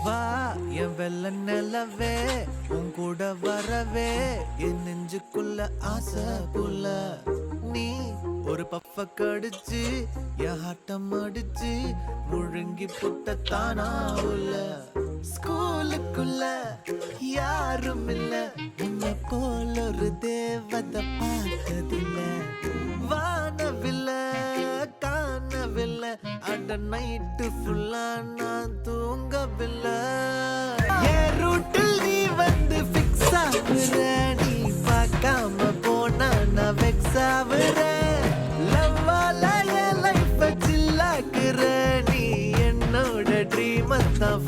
வா என் வெள்ள நிலவே உன் கூட வரவே என் நெஞ்சுக்குள்ள ஆசை புள்ள நீ ஒரு பப்ப கடிச்சு என் ஆட்டம் அடிச்சு முழுங்கி புட்ட தானா உள்ள ஸ்கூலுக்குள்ள யாரும் இல்ல உன்னை போல ஒரு தேவதை பார்த்ததில்ல வானவில்ல காணவில்லை அட நைட்டு ஃபுல்லா நான் தூங்கவில்லை என் ரூட்டில் நீ வந்து ஃபிக்ஸ் ஆகுற நீ பார்க்காம போனா நான் வெக்ஸ் ஆகுற லவ்வால என் லைஃப சில்லாக்குற நீ என்னோட ட்ரீம் தான்